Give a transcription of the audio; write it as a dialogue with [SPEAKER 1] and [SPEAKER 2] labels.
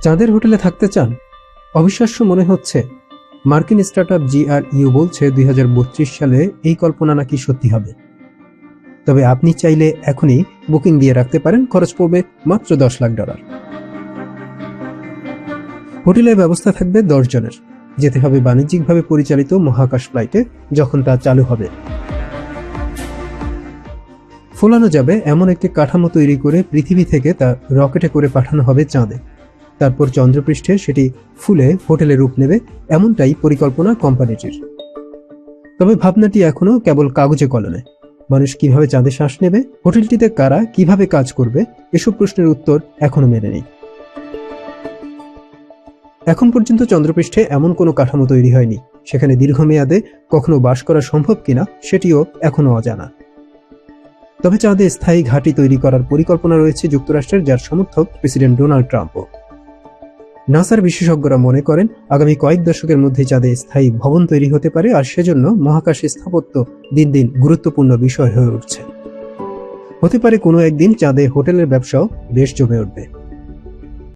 [SPEAKER 1] চাঁদের হোটেলে থাকতে চান? অবিশ্বাস্য মনে হচ্ছে? মার্কিন স্টার্টআপ GRU বলছে 2032 সালে এই কল্পনা নাকি সত্যি হবে। তবে আপনি চাইলে এখনই বুকিং দিয়ে রাখতে পারেন, খরচ পড়বে মাত্র $10 লাখ। হোটেলের ব্যবস্থা থাকবে 10 জনের। যেতে হবে বাণিজ্যিকভাবে পরিচালিত মহাকাশ ফ্লাইটে যখন তা চালু হবে। ফোলানো যাবে এমন একটি কাঠামো তৈরি করে পৃথিবী থেকে তা রকেটে করে পাঠানো হবে চাঁদে। তারপর চন্দ্রপৃষ্ঠে সেটি ফুলে হোটেলে রূপ নেবে, এমনটাই পরিকল্পনা কোম্পানিটির। তবে ভাবনাটি এখনো কেবল কাগজে কলমে। মানুষ কিভাবে চাঁদে শ্বাস নেবে, হোটেলটিতে কারা কিভাবে কাজ করবে, এসব প্রশ্নের উত্তর এখনো মেলেনি। এখন পর্যন্ত চন্দ্রপৃষ্ঠে এমন কোনো কাঠামো তৈরি হয়নি। সেখানে দীর্ঘমেয়াদে কখনো বাস করা সম্ভব কিনা সেটিও এখনো অজানা। তবে চাঁদে স্থায়ী ঘাঁটি তৈরি করার পরিকল্পনা রয়েছে যুক্তরাষ্ট্রের, যার সমর্থক প্রেসিডেন্ট ডোনাল্ড ট্রাম্পও। নাসার বিশেষজ্ঞরা মনে করেন আগামী কয়েক দশকের মধ্যে চাঁদে স্থায়ী ভবন তৈরি হতে পারে, আর সেজন্য মহাকাশ স্থাপত্য দিন দিন গুরুত্বপূর্ণ বিষয় হয়ে উঠছে। হতে পারে কোনো একদিন চাঁদে হোটেলের ব্যবসাও বেশ জমে উঠবে।